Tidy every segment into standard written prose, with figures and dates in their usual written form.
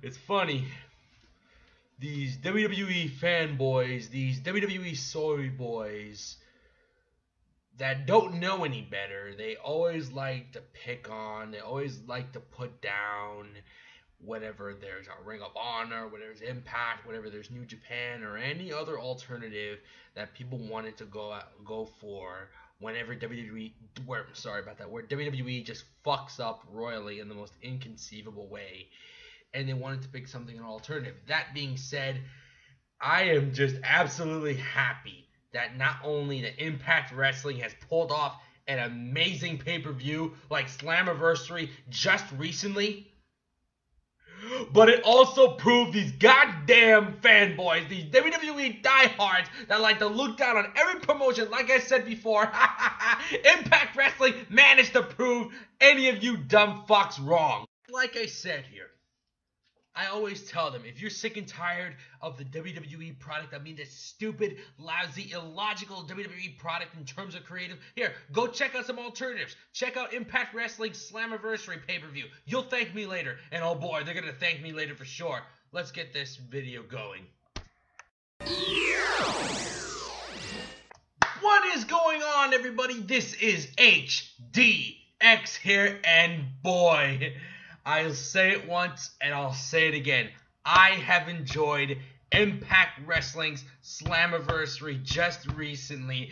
It's funny. These WWE fanboys, these WWE soy boys that don't know any better, they always like to pick on, they always like to put down whenever there's a Ring of Honor, whenever there's Impact, whenever there's New Japan, or any other alternative that people wanted to go for whenever WWE, where WWE just fucks up royally in the most inconceivable way, and they wanted to pick something an alternative. That being said, I am just absolutely happy that not only the Impact Wrestling has pulled off an amazing pay-per-view like Slammiversary just recently, but it also proved these goddamn fanboys, these WWE diehards that like to look down on every promotion, like I said before, Impact Wrestling managed to prove any of you dumb fucks wrong. Like I said here, I always tell them, if you're sick and tired of the WWE product, I mean the stupid, lousy, illogical WWE product in terms of creative, here, go check out some alternatives. Check out Impact Wrestling Slammiversary pay-per-view. You'll thank me later. And oh boy, they're going to thank me later for sure. Let's get this video going. What is going on, everybody? This is HDX here, and boy, I'll say it once and I'll say it again. I have enjoyed Impact Wrestling's Slammiversary just recently,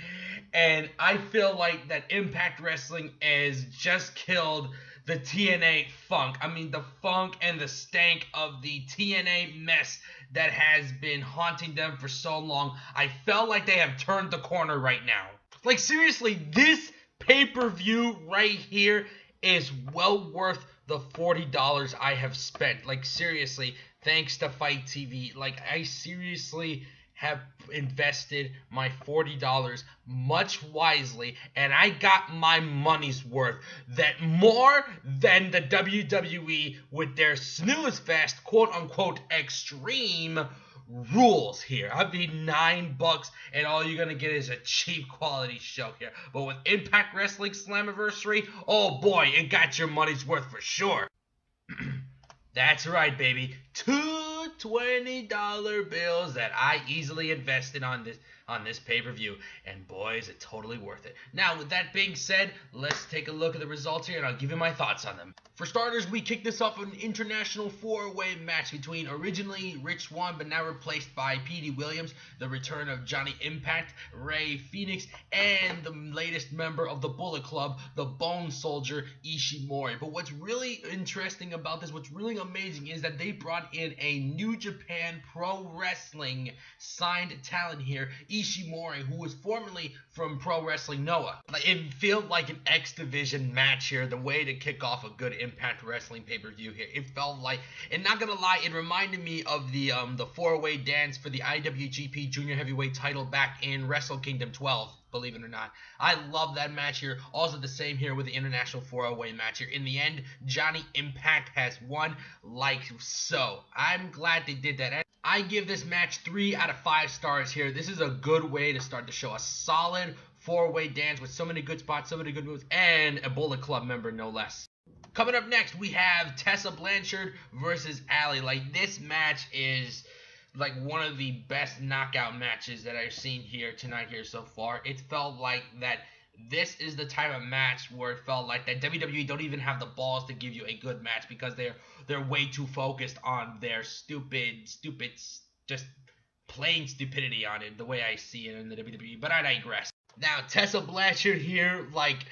and I feel like that Impact Wrestling has just killed the TNA funk. I mean, the funk and the stank of the TNA mess that has been haunting them for so long. I felt like they have turned the corner right now. Like, seriously, this pay-per-view right here is well worth the $40 I have spent. Like, seriously, thanks to Fight TV. Like, I seriously have invested my $40 much wisely, and I got my money's worth. That more than the WWE with their snooze fest, quote unquote, extreme rules here. I mean, $9, and all you're gonna get is a cheap quality show here. But with Impact Wrestling Slammiversary, oh boy, it got your money's worth for sure. That's right, baby. Two $20 bills that I easily invested on this pay-per-view, and boy, is it totally worth it. Now, with that being said, let's take a look at the results here, and I'll give you my thoughts on them. For starters, we kick this off with an international four-way match between originally Rich Swann, but now replaced by Petey Williams, the return of Johnny Impact, Ray Phoenix, and the latest member of the Bullet Club, the Bone Soldier, Ishimori. But what's really interesting about this, what's really amazing, is that they brought in a New Japan Pro Wrestling signed talent here, Ishimori, who was formerly from Pro Wrestling Noah. It felt like an X Division match here, the way to kick off a good Impact Wrestling pay-per-view here. It felt like, and not gonna lie, it reminded me of the four-way dance for the IWGP Junior Heavyweight title back in Wrestle Kingdom 12. Believe it or not. I love that match here. Also the same here with the International 4-Way match here. In the end, Johnny Impact has won like so. I'm glad they did that. I give this match 3 out of 5 stars here. This is a good way to start the show. A solid 4-way dance with so many good spots, so many good moves, and a Bullet Club member, no less. Coming up next, we have Tessa Blanchard versus Allie. Like, this match is like one of the best knockout matches that I've seen here tonight here so far. It felt like that this is the type of match where it felt like that WWE don't even have the balls to give you a good match because they're way too focused on their stupid, just plain stupidity on it, the way I see it in the WWE. But I digress. Now, Tessa Blanchard here, like,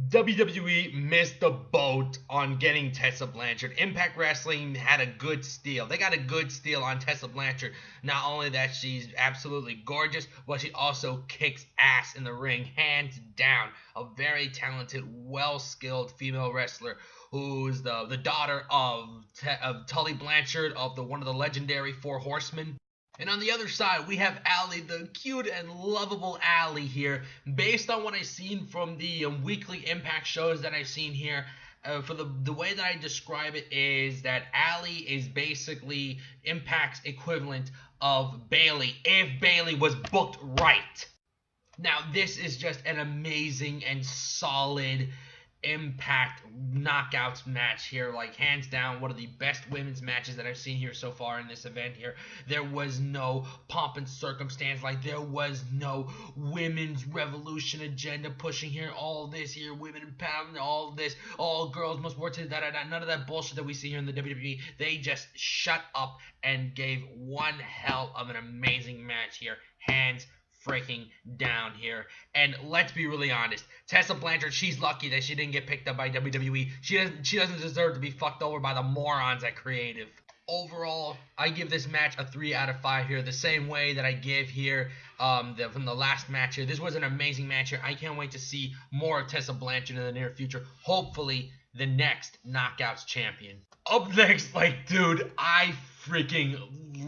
WWE missed the boat on getting Tessa Blanchard. Impact Wrestling had a good steal. They got a good steal on Tessa Blanchard. Not only that she's absolutely gorgeous, but she also kicks ass in the ring, hands down. A very talented, well-skilled female wrestler who's the daughter of Tully Blanchard of one of the legendary Four Horsemen. And on the other side, we have Allie, the cute and lovable Allie here. Based on what I've seen from the weekly Impact shows that I've seen here, for the way that I describe it is that Allie is basically Impact's equivalent of Bayley, if Bayley was booked right. Now, this is just an amazing and solid Impact knockouts match here, like hands down one of the best women's matches that I've seen here so far in this event here. There was no pomp and circumstance, like there was no women's revolution agenda pushing here, all this here, women empowerment, all this, all girls must work to none of that bullshit that we see here in the WWE. They just shut up and gave one hell of an amazing match here, hands freaking down here. And let's be really honest, Tessa Blanchard, she's lucky that she didn't get picked up by WWE. She doesn't deserve to be fucked over by the morons at Creative. Overall, I give this match a 3 out of 5 here, the same way that I give here from the last match here. This was an amazing match here. I can't wait to see more of Tessa Blanchard in the near future. Hopefully, the next Knockouts champion. Up next, like, dude, I freaking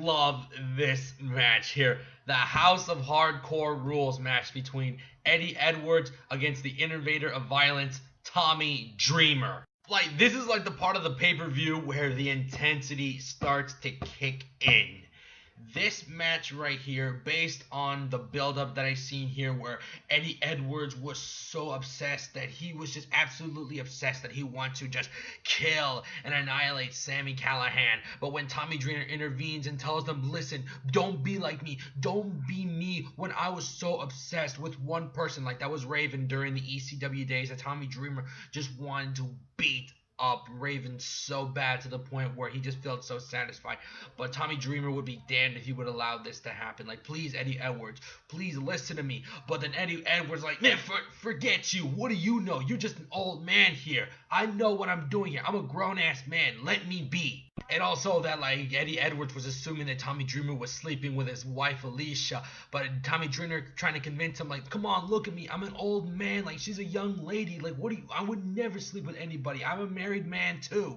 love this match here. The House of Hardcore Rules match between Eddie Edwards against the Innovator of Violence, Tommy Dreamer. Like, this is like the part of the pay-per-view where the intensity starts to kick in. This match right here, based on the build-up that I've seen here, where Eddie Edwards was so obsessed that he was just absolutely obsessed that he wanted to just kill and annihilate Sami Callihan. But when Tommy Dreamer intervenes and tells them, listen, don't be like me, don't be me, when I was so obsessed with one person, like that was Raven during the ECW days, that Tommy Dreamer just wanted to beat up Raven so bad to the point where he just felt so satisfied. But Tommy Dreamer would be damned if he would allow this to happen. Like, please, Eddie Edwards, please listen to me. But then Eddie Edwards like, man, forget you. What do you know? You're just an old man here. I know what I'm doing here. I'm a grown-ass man. Let me be. And also that, like, Eddie Edwards was assuming that Tommy Dreamer was sleeping with his wife, Alicia. But Tommy Dreamer trying to convince him, like, come on, look at me. I'm an old man. Like, she's a young lady. Like, what do you... I would never sleep with anybody. I'm a married man, too.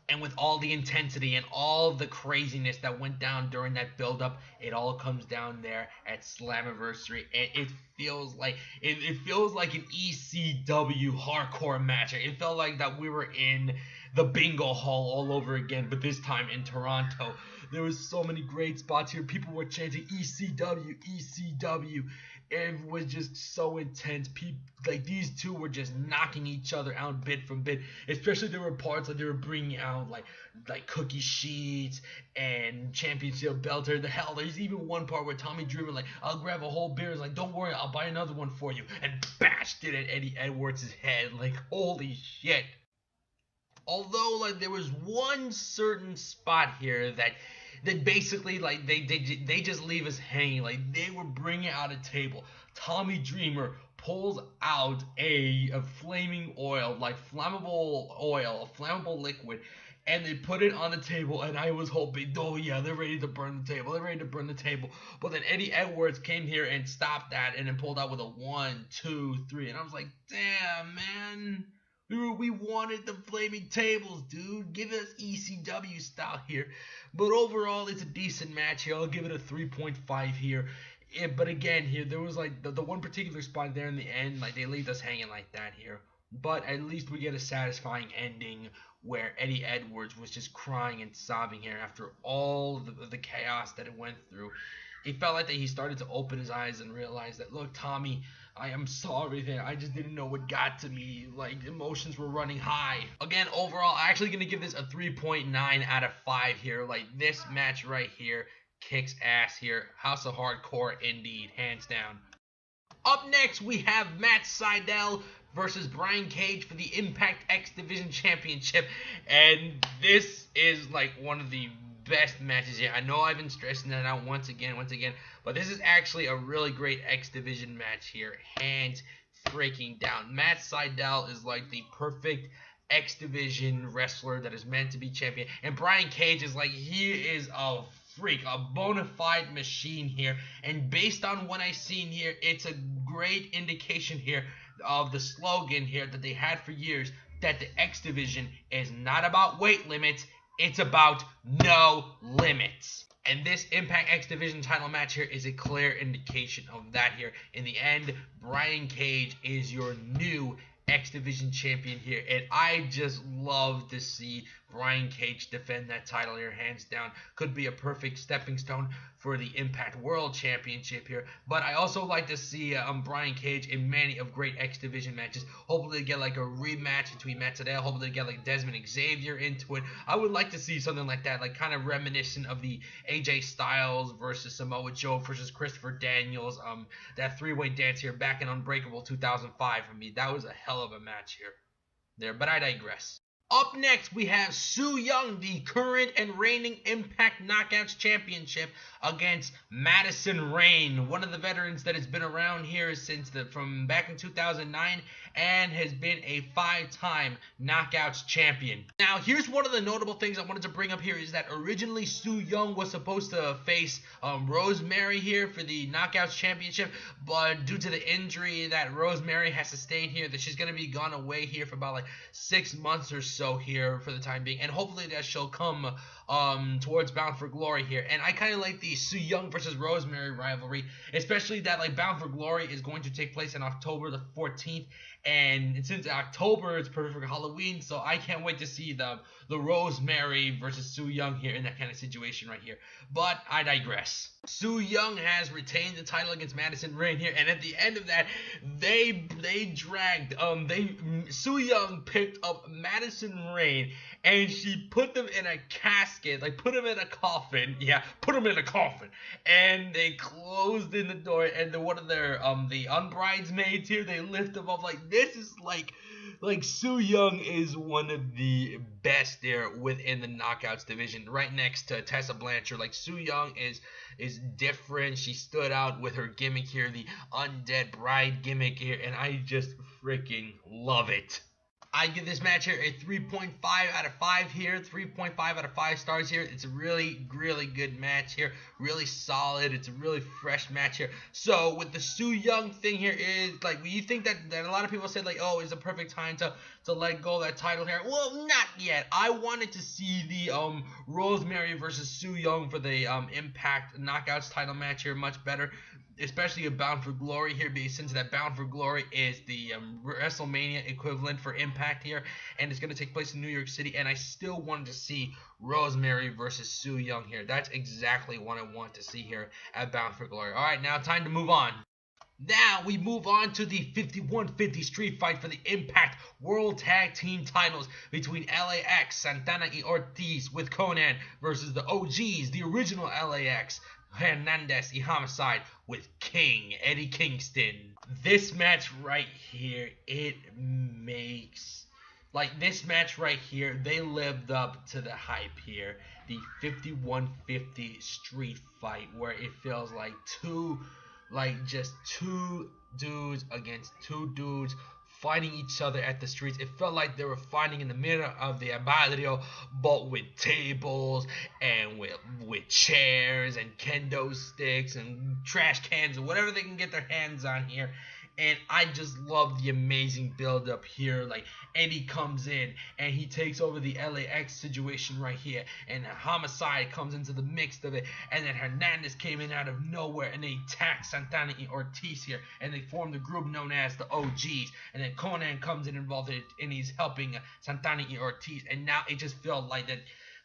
And with all the intensity and all the craziness that went down during that build-up, it all comes down there at Slammiversary. And it feels like it feels like an ECW hardcore match. It felt like that we were in the bingo hall all over again, but this time in Toronto. There was so many great spots here. People were chanting ECW, ECW. It was just so intense. People, like, these two were just knocking each other out bit from bit. Especially there were parts that they were bringing out like cookie sheets and championship belter. The hell, there's even one part where Tommy Dreamer like, I'll grab a whole beer. It's like, don't worry, I'll buy another one for you, and bashed it at Eddie Edwards' head. Like, holy shit. Although, like, there was one certain spot here that basically, like, they just leave us hanging. Like, they were bringing out a table. Tommy Dreamer pulls out a flaming oil, like flammable oil, a flammable liquid, and they put it on the table, and I was hoping, oh yeah, they're ready to burn the table. They're ready to burn the table. But then Eddie Edwards came here and stopped that, and then pulled out with a 1, 2, 3, and I was like, damn, man. We wanted the flaming tables, dude. Give us ECW style here. But overall, it's a decent match here. I'll give it a 3.5 here. But again, here, there was like the one particular spot there in the end. Like, they leave us hanging like that here. But at least we get a satisfying ending where Eddie Edwards was just crying and sobbing here after all the chaos that it went through. It felt like that he started to open his eyes and realize that, look, Tommy, I am sorry that I just didn't know what got to me. Like, emotions were running high. Again, overall, I'm actually going to give this a 3.9 out of 5 here. Like, this match right here kicks ass here. House of Hardcore, indeed, hands down. Up next, we have Matt Sydal versus Brian Cage for the Impact X Division Championship. And this is, like, one of the best matches here. I know I've been stressing that out once again, but this is actually a really great X Division match here. Hands freaking down. Matt Sydal is like the perfect X Division wrestler that is meant to be champion. And Brian Cage is like, he is a freak, a bona fide machine here. And based on what I've seen here, it's a great indication here of the slogan here that they had for years, that the X Division is not about weight limits, it's about no limits. And this Impact X Division title match here is a clear indication of that here. In the end, Brian Cage is your new X Division champion here. And I just love to see Brian Cage defend that title here, hands down. Could be a perfect stepping stone for the Impact World Championship here. But I also like to see Brian Cage in many of great X Division matches. Hopefully, get like a rematch between Matt Sydal. Hopefully, get like Desmond Xavier into it. I would like to see something like that, like kind of reminiscent of the AJ Styles versus Samoa Joe versus Christopher Daniels. That three-way dance here back in Unbreakable 2005 for me. That was a hell of a match here. But I digress. Up next, we have Su Yung, the current and reigning Impact Knockouts Championship, against Madison Rayne, one of the veterans that has been around here since from back in 2009 and has been a 5-time Knockouts champion. Now, here's one of the notable things I wanted to bring up here is that originally Su Yung was supposed to face Rosemary here for the Knockouts Championship, but due to the injury that Rosemary has sustained here, that she's going to be gone away here for about like 6 months or so here for the time being, and hopefully that she'll come towards Bound for Glory here. And I kind of like the Su Yung versus Rosemary rivalry, especially that like Bound for Glory is going to take place on October the 14th, and since October it's perfect for Halloween, so I can't wait to see the Rosemary versus Su Yung here in that kind of situation right here. But I digress. Su Yung has retained the title against Madison Rayne here, and at the end of that, they dragged Su Yung picked up Madison Rayne and she put them in a casket, like put them in a coffin. Yeah, put them in a coffin, and they closed in the door. And one of their the unbridesmaids here, they lift them up. Like, this is like Su Yung is one of the best there within the Knockouts division, right next to Tessa Blanchard. Like, Su Yung is different. She stood out with her gimmick here, the Undead Bride gimmick here, and I just freaking love it. I give this match here a 3.5 out of 5 here, 3.5 out of 5 stars here. It's a really, really good match here, really solid. It's a really fresh match here. So with the Su Yung thing here is, like, you think that a lot of people said, like, oh, it's a perfect time to let go of that title here. Well, not yet. I wanted to see the Rosemary versus Su Yung for the Impact Knockouts title match here much better, especially a Bound for Glory here, because since that Bound for Glory is the WrestleMania equivalent for Impact here, and it's going to take place in New York City, and I still wanted to see Rosemary versus Su Yung here. That's exactly what I want to see here at Bound for Glory. All right, now time to move on. Now we move on to the 51-50 street fight for the Impact World Tag Team titles between LAX, Santana y Ortiz with Konnan versus the OGs, the original LAX, Hernandez y Homicide with King, Eddie Kingston. This match right here, it makes, like, this match right here, they lived up to the hype here. The 51-50 street fight, where it feels like just two dudes against two dudes fighting each other at the streets. It felt like they were fighting in the middle of the barrio, but with tables and with chairs and kendo sticks and trash cans and whatever they can get their hands on here. And I just love the amazing build up here. Like, Eddie comes in and he takes over the LAX situation right here, and Homicide comes into the mix of it, and then Hernandez came in out of nowhere and they attacked Santana y Ortiz here, and they formed a group known as the OGs, and then Konnan comes in involved and he's helping Santana y Ortiz, and now it just felt like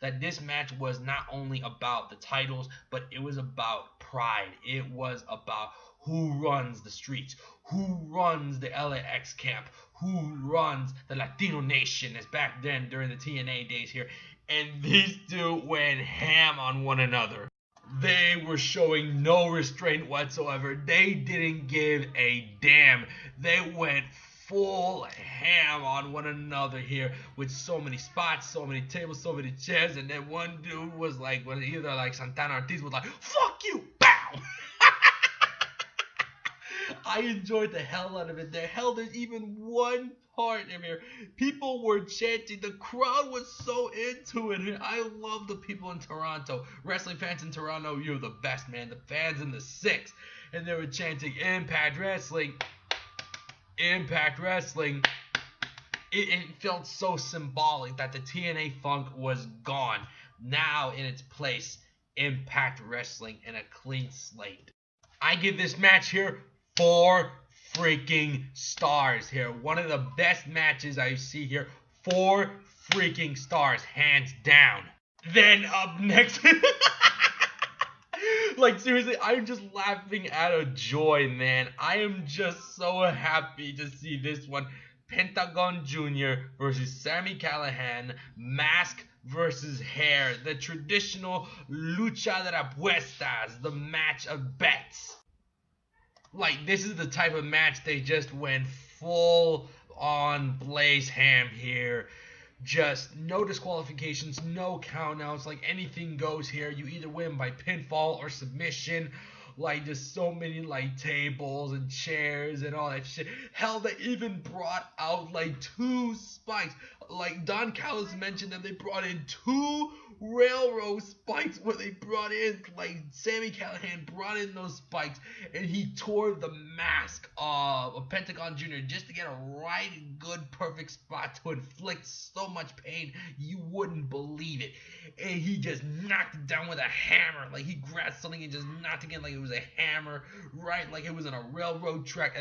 that this match was not only about the titles, but it was about pride. It was about who runs the streets, who runs the LAX camp, who runs the Latino nation, as back then during the TNA days here. And these two went ham on one another. They were showing no restraint whatsoever. They didn't give a damn. They went full ham on one another here with so many spots, so many tables, so many chairs. And then one dude was like, either like Santana Ortiz was like, "Fuck you, bow." I enjoyed the hell out of it. There's even one part in here. People were chanting. The crowd was so into it. I love the people in Toronto. Wrestling fans in Toronto, you're the best, man. The fans in the six. And they were chanting, Impact Wrestling. Impact Wrestling. It felt so symbolic that the TNA funk was gone. Now in its place, Impact Wrestling and a clean slate. I give this match here 4 freaking stars here. One of the best matches I see here. 4 freaking stars, hands down. Then up next, like seriously, I'm just laughing out of joy, man. I am just so happy to see this one. Pentagon Jr. versus Sami Callihan, mask versus hair, the traditional lucha de apuestas, the match of bets. Like, this is the type of match they just went full on Blaze Ham here. Just no disqualifications, no countouts, like anything goes here. You either win by pinfall or submission. Like, there's so many like tables and chairs and all that shit. Hell, they even brought out like 2 spikes. Like Don Callis mentioned that they brought in 2 railroad spikes, where they brought in, like, Sami Callihan brought in those spikes and he tore the mask of Pentagon Jr. just to get a right good perfect spot to inflict so much pain you wouldn't believe it. And he just knocked it down with a hammer. Like, he grabbed something and just knocked it again like it was a hammer, right? Like it was on a railroad track.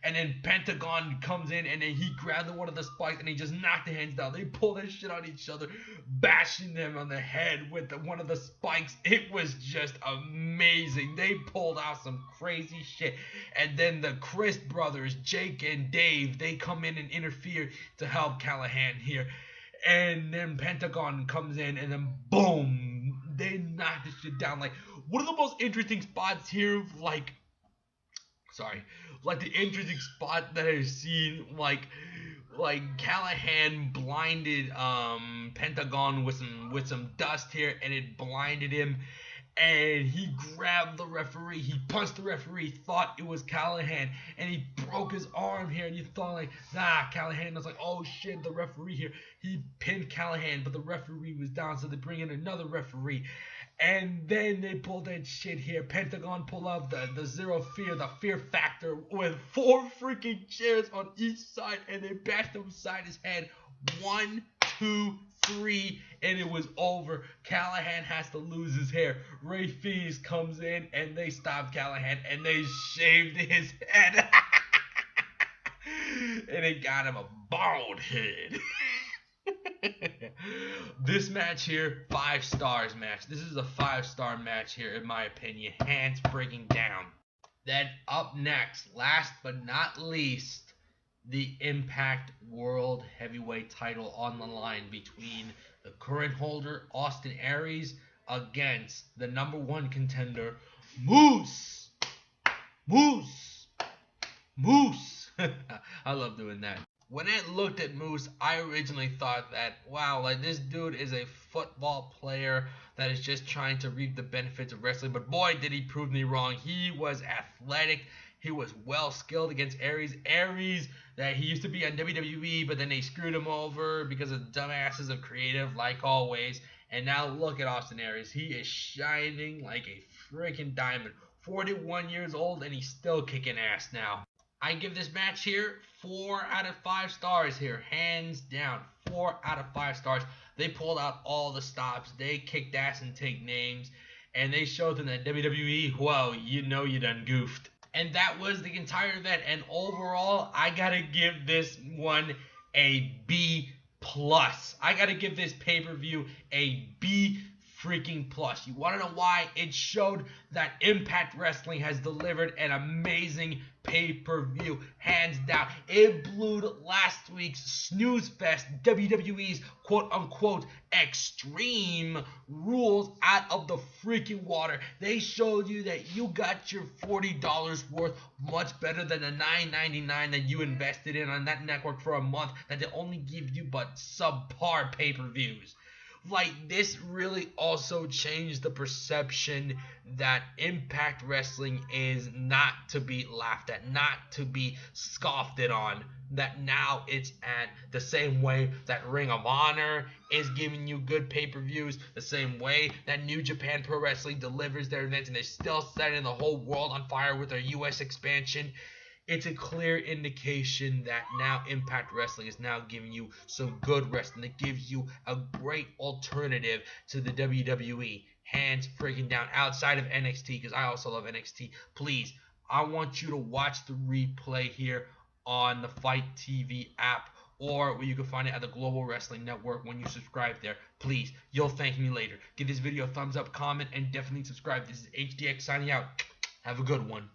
And then Pentagon comes in and then he grabbed one of the spikes and he just knocked the hands down. They pulled that shit on each other, bashing them on the head with one of the spikes. It was just amazing. They pulled out some crazy shit. And then the Chris brothers, Jake and Dave, they come in and interfere to help Callihan here. And then Pentagon comes in and then boom, they knock this shit down. Like, one of the most interesting spots here, like the interesting spot that I've seen, like Callihan blinded Pentagon with some dust here, and it blinded him, and he grabbed the referee, he punched the referee, thought it was Callihan, and he broke his arm here, and you thought like, nah, Callihan. Was like, oh shit, the referee here, he pinned Callihan, but the referee was down, so they bring in another referee. And then they pulled that shit here. Pentagon pulled out the zero fear, the fear factor, with 4 freaking chairs on each side, and they bashed him beside his head. 1, 2, 3, and it was over. Callihan has to lose his hair. Ray Phoenix comes in, and they stop Callihan, and they shaved his head. And they got him a bald head. This match here, 5 stars match. This is a 5-star match here, in my opinion. Hands breaking down. Then up next, last but not least, the Impact World Heavyweight title on the line between the current holder, Austin Aries, against the #1 contender, Moose. I love doing that. When I looked at Moose, I originally thought that, wow, like, this dude is a football player that is just trying to reap the benefits of wrestling. But boy, did he prove me wrong. He was athletic. He was well skilled against Aries. Aries, that he used to be on WWE, but then they screwed him over because of dumbasses of creative, like always. And now look at Austin Aries. He is shining like a freaking diamond. 41 years old, and he's still kicking ass now. I give this match here 4 out of 5 stars here, hands down. 4 out of 5 stars. They pulled out all the stops. They kicked ass and take names, and they showed them that WWE, whoa, you know you done goofed. And that was the entire event. And overall, I gotta give this one a B+. I gotta give this pay-per-view a B freaking plus. You want to know why? It showed that Impact Wrestling has delivered an amazing pay-per-view, hands down. It blew last week's snooze fest, WWE's quote-unquote extreme rules, out of the freaking water. They showed you that you got your $40 worth, much better than the $9.99 that you invested in on that network for a month that they only give you but subpar pay-per-views. Like, this really also changed the perception that Impact Wrestling is not to be laughed at, not to be scoffed at on. That now it's at the same way that Ring of Honor is giving you good pay-per-views, the same way that New Japan Pro Wrestling delivers their events, and they're still setting the whole world on fire with their US expansion. It's a clear indication that now Impact Wrestling is now giving you some good wrestling that gives you a great alternative to the WWE. Hands freaking down, outside of NXT, because I also love NXT. Please, I want you to watch the replay here on the Fight TV app or where you can find it at the Global Wrestling Network when you subscribe there. Please, you'll thank me later. Give this video a thumbs up, comment, and definitely subscribe. This is HDX signing out. Have a good one.